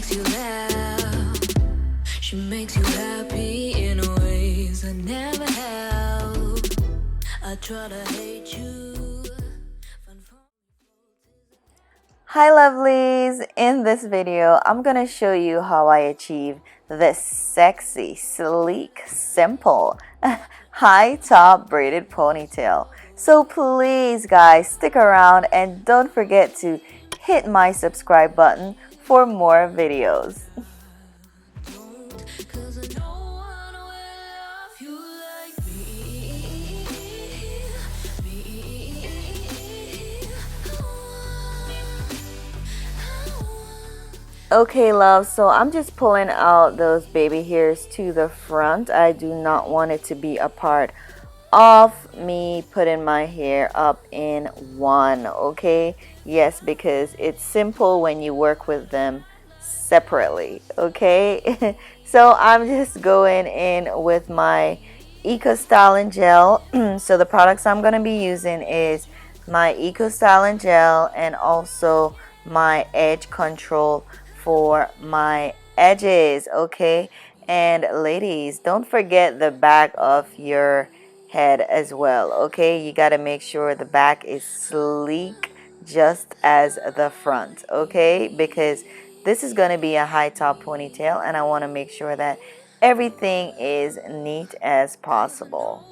makes you laugh. She makes you happy in ways I never have. I try to hate you. Hi lovelies, in this video I'm gonna show you how I achieve this sexy, sleek, simple, high top braided ponytail. So please guys, stick around and don't forget to hit my subscribe button for more videos. Okay love, so I'm just pulling out those baby hairs to the front. I do not want it to be a part of me putting my hair up in one, okay? Yes, because it's simple when you work with them separately, okay? So I'm just going in with my Eco Styling Gel. So the products I'm going to be using is my Eco Styling Gel and also my Edge Control for my edges, okay? And ladies, don't forget the back of your head as well, okay? You got to make sure the back is sleek just as the front, okay? Because this is going to be a high top ponytail and I want to make sure that everything is neat as possible.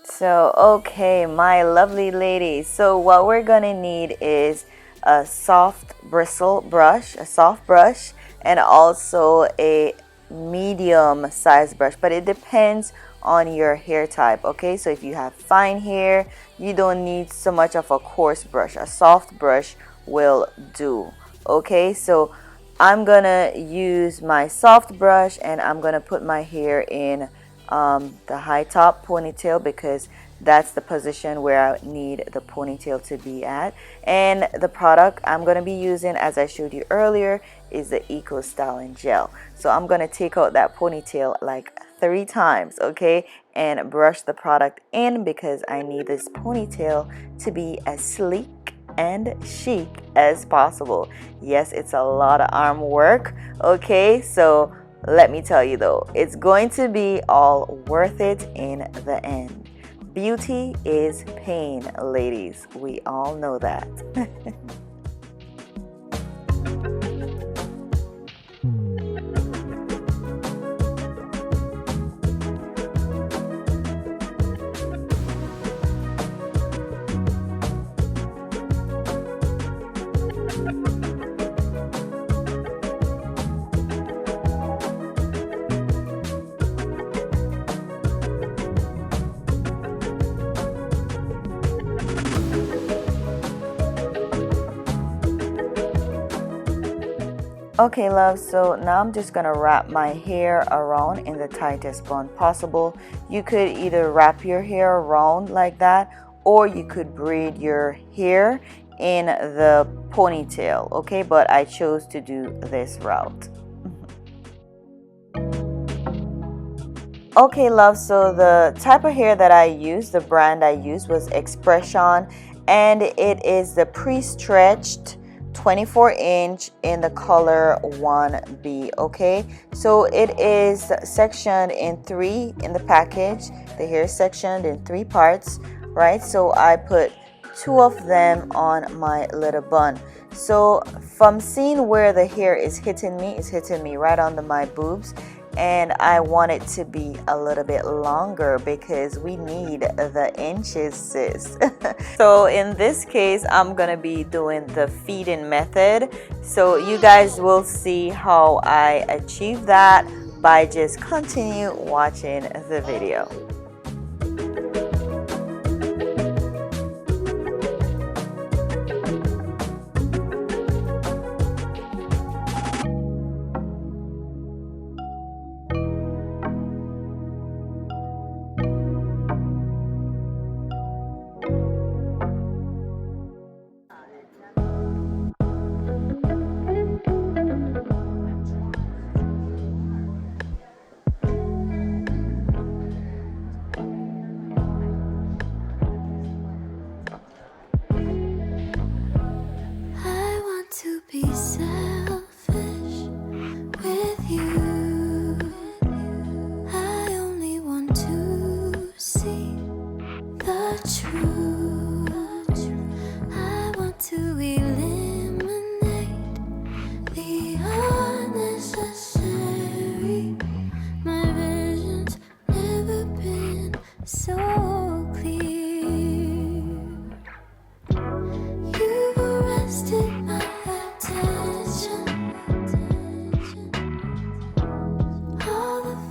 So okay, my lovely ladies, so what we're gonna need is a soft bristle brush, a soft brush, and also a medium size brush, but it depends on your hair type, okay? So if you have fine hair, you don't need so much of a coarse brush. A soft brush will do, okay? So I'm gonna use my soft brush and I'm gonna put my hair in the high top ponytail because that's the position where I need the ponytail to be at. And the product I'm going to be using, as I showed you earlier, is the Eco Styling Gel. So I'm going to take out that ponytail like 3 times, okay, and brush the product in because I need this ponytail to be as sleek and chic as possible. Yes, it's a lot of arm work, okay? So let me tell you though, it's going to be all worth it in the end. Beauty is pain, ladies. We all know that. Okay love, so now I'm just gonna wrap my hair around in the tightest bun possible. You could either wrap your hair around like that or you could braid your hair in the ponytail, okay? But I chose to do this route. Okay love, so the type of hair that I used, the brand I used was Expression, and it is the pre-stretched 24-inch in the color 1B, okay? So it is sectioned in 3 in the package. The hair is sectioned in 3 parts, right? So I put 2 of them on my little bun. So from seeing where the hair is hitting me, it's hitting me right under my boobs, and I want it to be a little bit longer because we need the inches, sis. So in this case, I'm gonna be doing the feeding method. So you guys will see how I achieve that by just continue watching the video.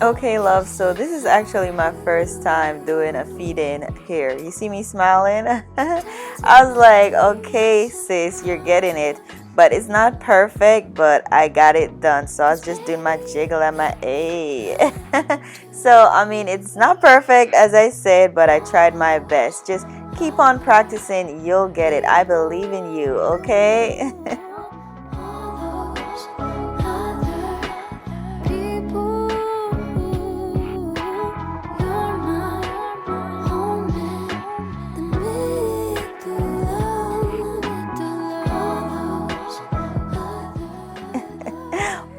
Okay, love, so this is actually my first time doing a feed-in here. You see me smiling? I was like, okay, sis, you're getting it. But it's not perfect, but I got it done. So I was just doing my jiggle and my A. So, I mean, it's not perfect, as I said, but I tried my best. Just keep on practicing. You'll get it. I believe in you, okay?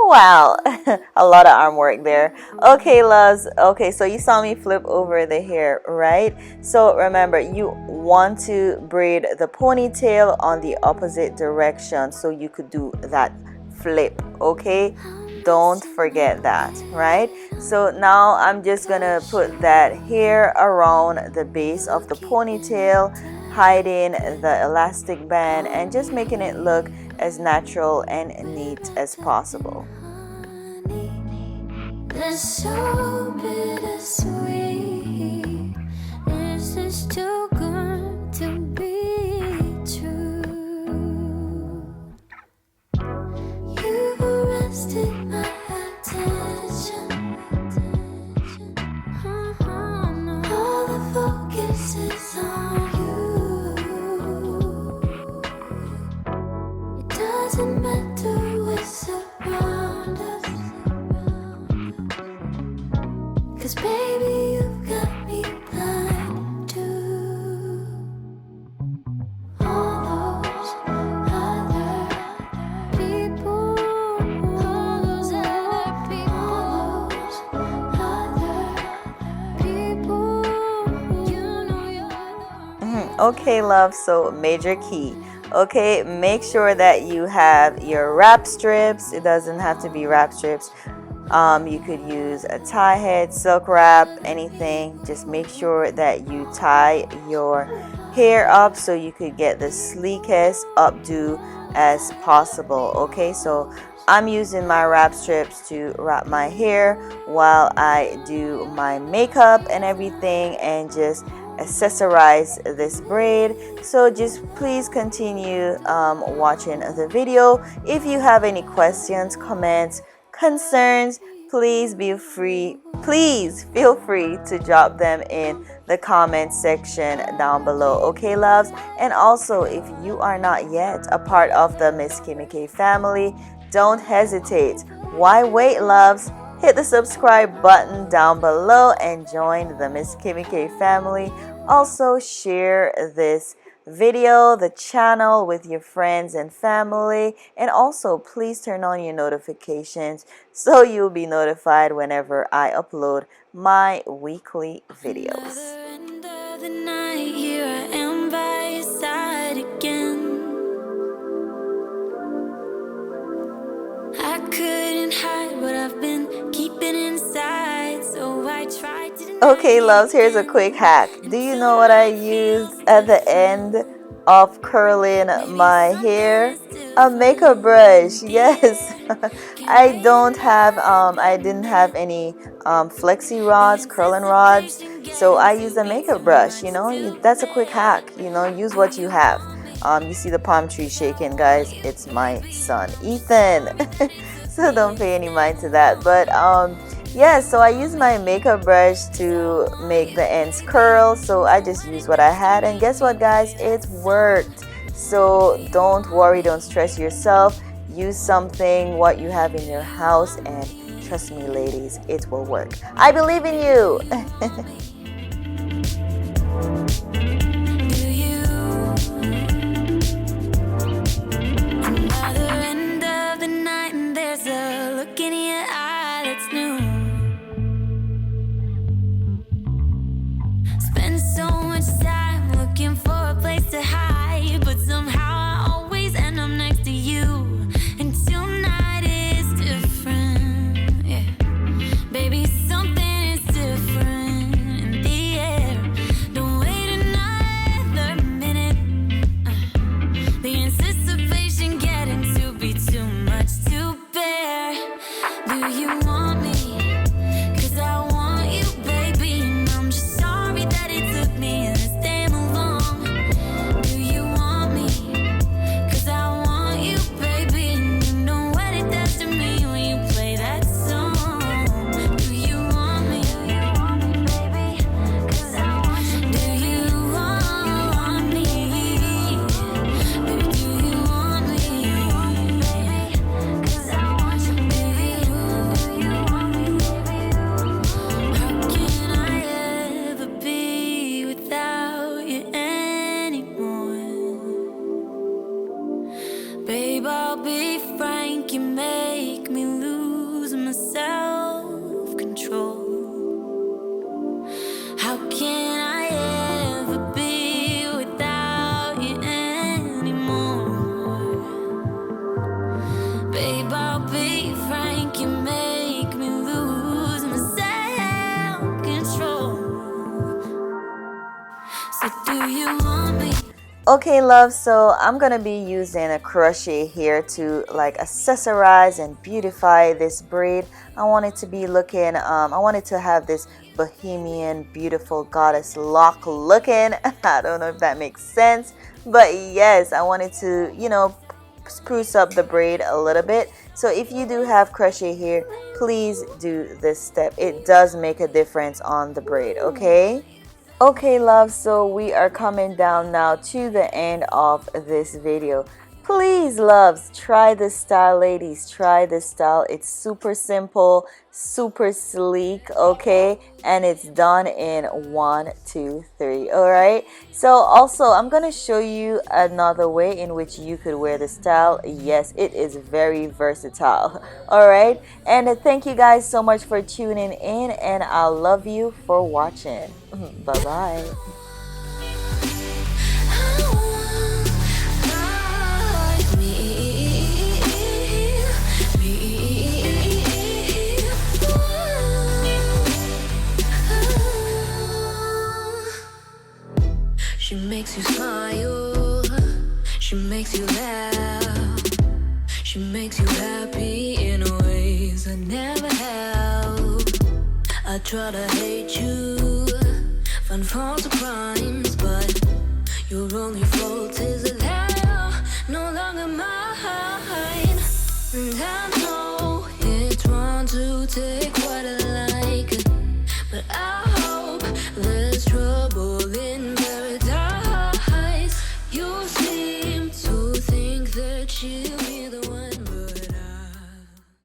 Wow, a lot of arm work there. Okay, loves. Okay, so you saw me flip over the hair, right? So remember, you want to braid the ponytail on the opposite direction so you could do that flip, okay? Don't forget that, right? So now I'm just gonna put that hair around the base of the ponytail, hiding the elastic band and just making it look as natural and neat as possible. That's so bittersweet. This is too good to be true. You arrested my attention. All the focus is on you. It doesn't matter what's around us. 'Cause baby, you've got me blind to all those other people, all those other people, you know you're Okay, love, so major key. Okay, make sure that you have your wrap strips. It doesn't have to be wrap strips. You could use a tie head, silk wrap, anything. Just make sure that you tie your hair up so you could get the sleekest updo as possible. Okay, so I'm using my wrap strips to wrap my hair while I do my makeup and everything and just accessorize this braid. So just please continue watching the video. If you have any questions, comments, concerns, please feel free to drop them in the comment section down below, okay, loves? And also, if you are not yet a part of the Miss Kimmy K family, don't hesitate. Why wait, loves? Hit the subscribe button down below and join the Miss Kimmy K family. Also, share this video, the channel, with your friends and family, and also please turn on your notifications so you'll be notified whenever I upload my weekly videos. End of the night, here I am by your side again. I couldn't hide what I've been keeping inside, so I tried to. Okay, loves, here's a quick hack. Do you know what I use at the end of curling my hair? A makeup brush. Yes. I didn't have any flexi rods, curling rods, so I use a makeup brush. That's a quick hack. Use what you have. You see the palm tree shaking, guys. It's my son, Ethan. So don't pay any mind to that. But yeah, so I use my makeup brush to make the ends curl. So I just used what I had, and guess what, guys? It worked. So don't worry, don't stress yourself. Use what you have in your house, and trust me, ladies, it will work. I believe in you. Do you want me? Okay, love, so I'm gonna be using a crochet here to like accessorize and beautify this braid. I want it to be looking, I want it to have this bohemian, beautiful goddess lock looking. I don't know if that makes sense, but yes, I wanted to, spruce up the braid a little bit. So if you do have crochet here, please do this step. It does make a difference on the braid, okay? Okay, love, so we are coming down now to the end of this video. Please, loves, try this style, ladies. Try this style. It's super simple, super sleek, okay? And it's done in 1, 2, 3, all right? So also, I'm going to show you another way in which you could wear the style. Yes, it is very versatile, all right? And thank you guys so much for tuning in, and I love you for watching. Bye-bye. She makes you smile, she makes you laugh, she makes you happy in ways I never have. I try to hate you, find fault or crimes, but you're only faulted.